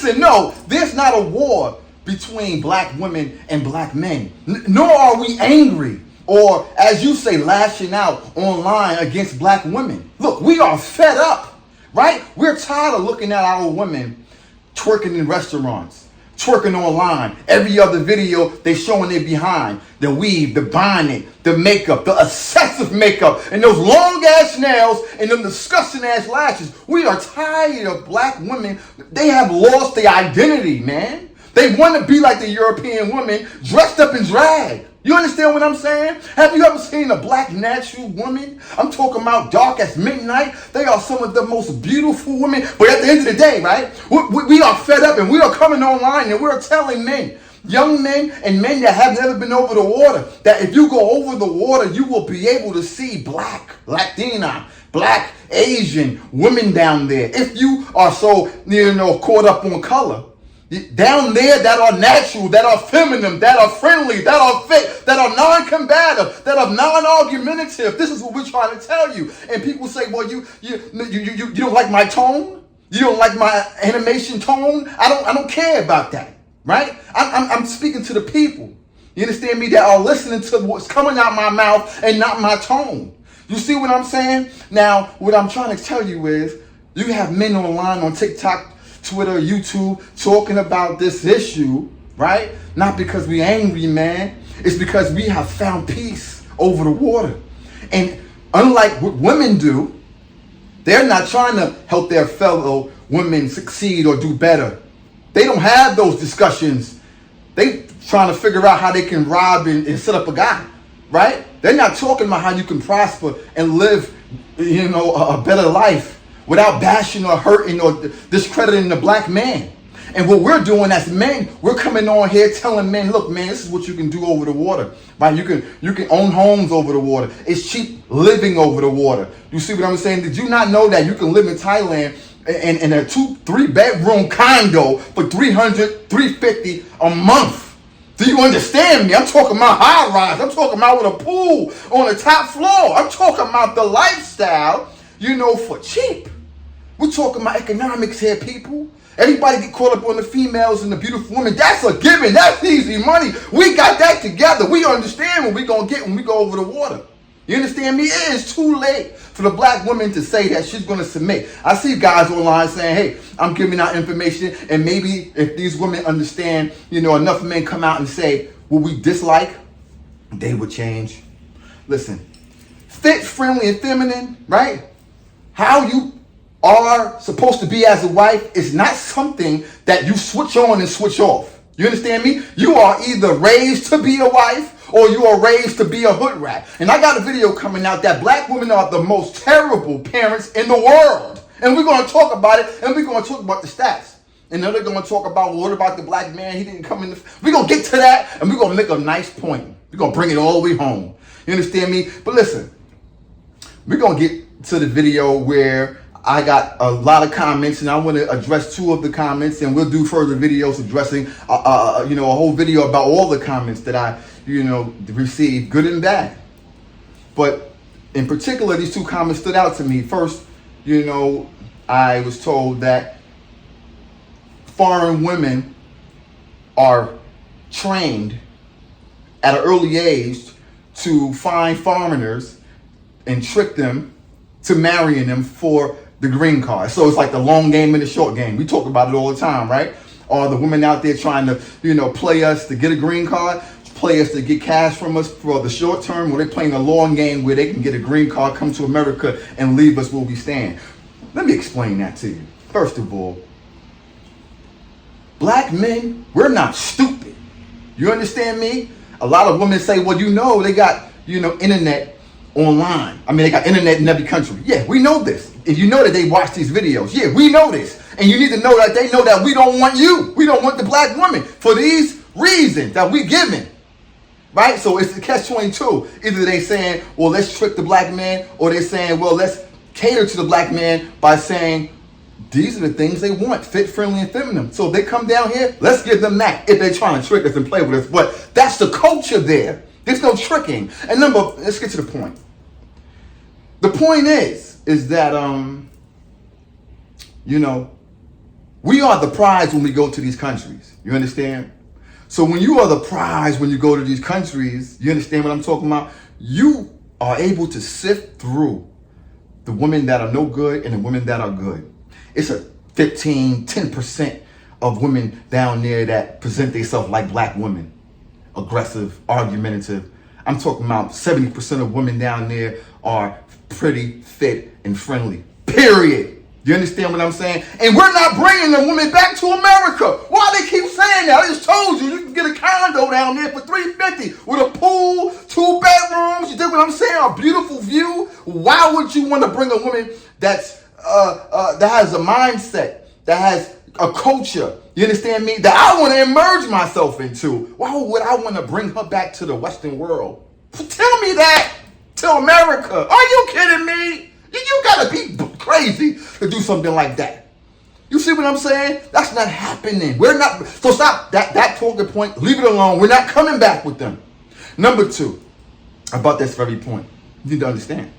Listen, no, there's not a war between black women and black men. Nor are we angry or, as you say, lashing out online against black women. Look, we are fed up, right? We're tired of looking at our women twerking in restaurants, twerking online. Every other video, they showing their behind, the weave, the bonnet, the makeup, the excessive makeup, and those long ass nails and them disgusting ass lashes. We are tired of black women. They have lost their identity, man. They want to be like the European women dressed up in drag. You understand what I'm saying? Have you ever seen a black natural woman? I'm talking about dark as midnight. They are some of the most beautiful women. But at the end of the day, right, we are fed up and we are coming online and we're telling men, young men and men that have never been over the water, that if you go over the water, you will be able to see black, Latina, black, Asian women down there. If you are so, caught up on color, down there that are natural, that are feminine, that are friendly, that are fit, that are non-combative, that are non-argumentative. This is what we're trying to tell you. And people say, well, you don't like my tone? You don't like my animation tone? I don't care about that, right? I'm speaking to the people. You understand me? That are listening to what's coming out my mouth and not my tone. You see what I'm saying? Now, what I'm trying to tell you is, you have men online on TikTok, Twitter, YouTube, talking about this issue, right? Not because we're angry, man. It's because we have found peace over the water. And unlike what women do, they're not trying to help their fellow women succeed or do better. They don't have those discussions. They trying to figure out how they can rob and set up a guy, right? They're not talking about how you can prosper and live, a better life without bashing or hurting or discrediting the black man. And what we're doing as men, we're coming on here telling men, look, man, this is what you can do over the water. Right? You can own homes over the water. It's cheap living over the water. You see what I'm saying? Did you not know that you can live in Thailand in a 2-3 bedroom condo for $300, $350 a month? Do you understand me? I'm talking about high rise. I'm talking about with a pool on the top floor. I'm talking about the lifestyle, for cheap. We're talking about economics here, people. Everybody get caught up on the females and the beautiful women. That's a given. That's easy money. We got that together. We understand what we're going to get when we go over the water. You understand me? It is too late for the black woman to say that she's going to submit. I see guys online saying, hey, I'm giving out information, and maybe if these women understand, enough men come out and say what we dislike, they would change. Listen, fit, friendly, and feminine, right? How you are supposed to be as a wife is not something that you switch on and switch off. You understand me? You are either raised to be a wife or you are raised to be a hood rat. And I got a video coming out that black women are the most terrible parents in the world. And we're going to talk about it, and we're going to talk about the stats. And then they're going to talk about, well, what about the black man? He didn't come in. We're going to get to that, and we're going to make a nice point. We're going to bring it all the way home. You understand me? But listen, we're going to get to the video where I got a lot of comments, and I want to address 2 of the comments, and we'll do further videos addressing, a whole video about all the comments that I, received, good and bad. But in particular, these 2 comments stood out to me. First, I was told that foreign women are trained at an early age to find foreigners and trick them to marrying them for the green card. So it's like the long game and the short game. We talk about it all the time, right? Or the women out there trying to, play us to get a green card, play us to get cash from us for the short term, or they're playing a long game where they can get a green card, come to America, and leave us where we stand. Let me explain that to you. First of all, black men, we're not stupid. You understand me? A lot of women say, well, they got, internet online. I mean, they got internet in every country. Yeah, we know this. And you know that they watch these videos. Yeah, we know this. And you need to know that they know that we don't want you. We don't want the black woman for these reasons that we given. Right? So it's the catch-22. Either they saying, well, let's trick the black man, or they're saying, well, let's cater to the black man by saying, these are the things they want, fit, friendly, and feminine. So if they come down here, let's give them that if they're trying to trick us and play with us. But that's the culture there. There's no tricking. And let's get to the point. The point is that, We are the prize when we go to these countries. You understand? So when you are the prize when you go to these countries, you understand what I'm talking about? You are able to sift through the women that are no good and the women that are good. It's a 10% of women down there that present themselves like black women. Aggressive, argumentative. I'm talking about 70% of women down there are pretty, fit, and friendly. Period. You understand what I'm saying? And we're not bringing the women back to America. Why they keep saying that? I just told you, you can get a condo down there for $350 with a pool, 2 bedrooms. You dig what I'm saying? A beautiful view. Why would you want to bring a woman that's that has a mindset, that has a culture, you understand me, that I want to immerse myself into? Why would I want to bring her back to the Western world? Tell me that. To America. Are you kidding me? You gotta be crazy to do something like that. You see what I'm saying? That's not happening. We're not. So stop that talking point. Leave it alone. We're not coming back with them. Number 2, about this very point, you need to understand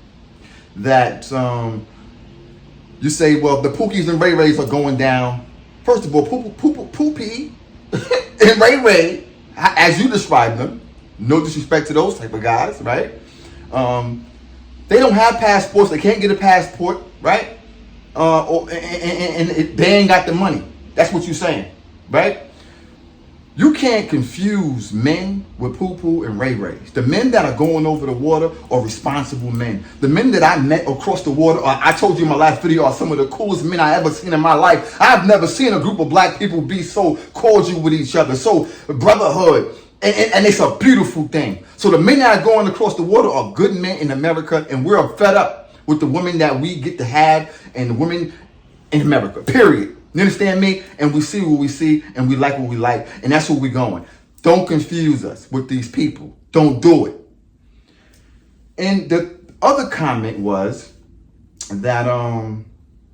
that you say, well, the Pookies and Ray Rays are going down. First of all, Poopy and Ray Ray, as you describe them, no disrespect to those type of guys, right? They don't have passports. They can't get a passport, right? And they ain't got the money. That's what you're saying, right? You can't confuse men with poo-poo and ray-rays. The men that are going over the water are responsible men. The men that I met across the water, I told you in my last video, are some of the coolest men I ever seen in my life. I've never seen a group of black people be so cordial with each other, so brotherhood. And it's a beautiful thing. So the men that are going across the water are good men in America, and we're fed up with the women that we get to have and the women in America, period. You understand me? And we see what we see, and we like what we like, and that's where we're going. Don't confuse us with these people. Don't do it. And the other comment was that,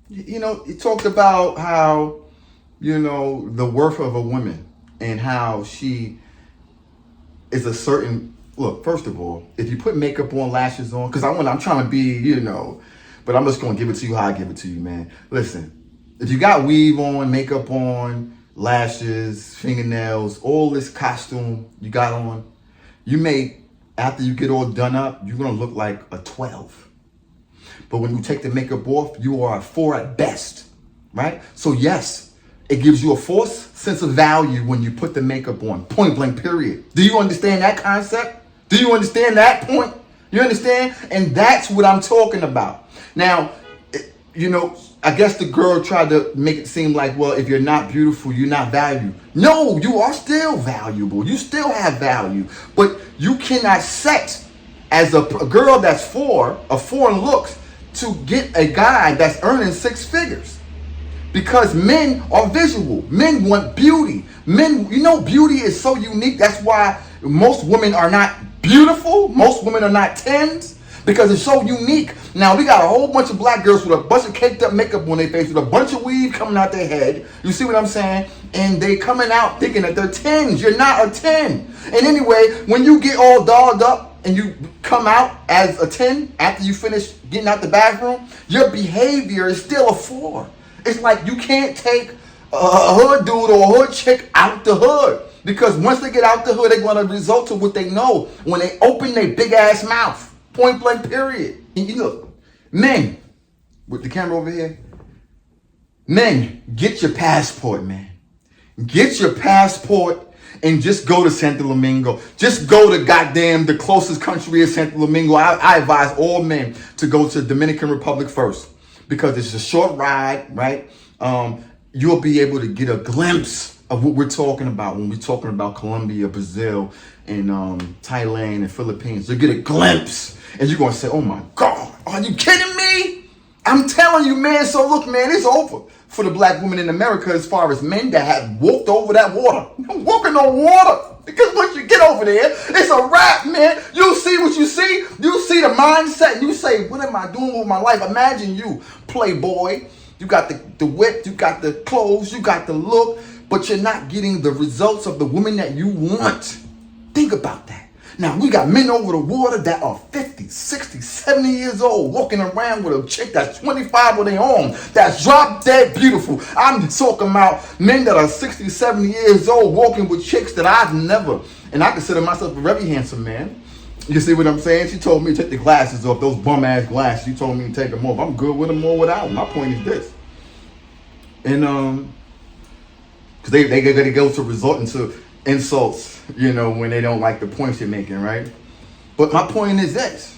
it talked about how, the worth of a woman and how she is a certain, look, first of all, if you put makeup on, lashes on, because I'm trying to be, but I'm just going to give it to you how I give it to you, man. Listen, if you got weave on, makeup on, lashes, fingernails, all this costume you got on, you may, after you get all done up, you're going to look like a 12. But when you take the makeup off, you are a 4 at best, right? So yes, it gives you a false sense of value when you put the makeup on. Point blank, period. Do you understand that concept? Do you understand that point? You understand? And that's what I'm talking about. Now, I guess the girl tried to make it seem like, well, if you're not beautiful, you're not valued. No, you are still valuable. You still have value. But you cannot set as a girl that's of foreign looks to get a guy that's earning 6 figures. Because men are visual. Men want beauty. Men, beauty is so unique. That's why most women are not beautiful. Most women are not 10s. Because it's so unique. Now, we got a whole bunch of black girls with a bunch of caked up makeup on their face, with a bunch of weave coming out their head. You see what I'm saying? And they coming out thinking that they're 10s. You're not a 10. And anyway, when you get all dolled up and you come out as a 10 after you finish getting out the bathroom, your behavior is still a 4. It's like you can't take a hood dude or a hood chick out the hood. Because once they get out the hood, they're going to result to what they know when they open their big ass mouth. Point blank, period. And you look, men, with the camera over here, men, get your passport, man. Get your passport and just go to Santo Domingo. Just go to the closest country is Santo Domingo. I advise all men to go to Dominican Republic first. Because it's a short ride, right? You'll be able to get a glimpse of what we're talking about when we're talking about Colombia, Brazil, and Thailand and Philippines. You'll get a glimpse, and you're going to say, oh my God, are you kidding me? I'm telling you, man. So look, man, it's over for the black women in America as far as men that have walked over that water. I'm walking on water. Because once you get over there, it's a wrap, man. You see what you see. You see the mindset, and you say, what am I doing with my life? Imagine you, playboy. You got the whip, you got the clothes, you got the look, but you're not getting the results of the woman that you want. Think about that. Now, we got men over the water that are 50, 60, 70 years old, walking around with a chick that's 25 with their arm, that's drop dead beautiful. I'm talking about men that are 60, 70 years old, walking with chicks that I've never, and I consider myself a very handsome man. You see what I'm saying? She told me to take the glasses off, those bum-ass glasses. She told me to take them off. I'm good with them or without them. My point is this. And, because they go to resorting to insults, you know, when they don't like the points you're making, right? But my point is this.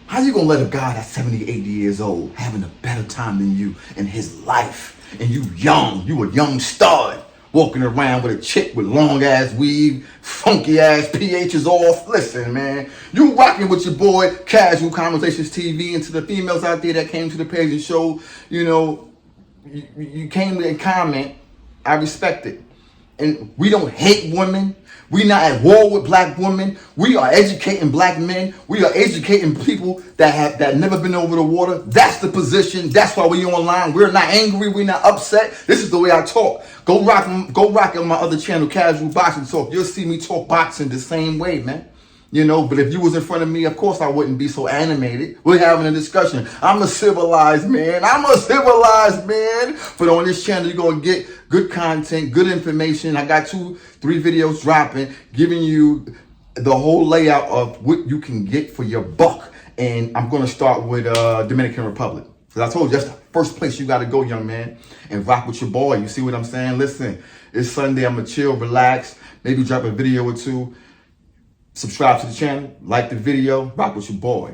How you gonna let a guy that's 70, 80 years old having a better time than you in his life, and you a young stud, walking around with a chick with long ass weave, funky ass PHs off? Listen, man, you rocking with your boy Casual Conversations TV, and to the females out there that came to the page and showed, you know, you came to comment, I respect it. And we don't hate women. We not at war with black women. We are educating black men. We are educating people that never been over the water. That's the position. That's why we online. We're not angry. We're not upset. This is the way I talk. Go rock on my other channel, Casual Boxing Talk. You'll see me talk boxing the same way, man. You know, but if you was in front of me, of course I wouldn't be so animated. We're having a discussion. I'm a civilized man. But on this channel, you're going to get good content, good information. I got 2-3 videos dropping, giving you the whole layout of what you can get for your buck. And I'm going to start with Dominican Republic. Because I told you, that's the first place you got to go, young man, and rock with your boy. You see what I'm saying? Listen, it's Sunday. I'm going to chill, relax, maybe drop a video or two. Subscribe to the channel, like the video, rock with your boy.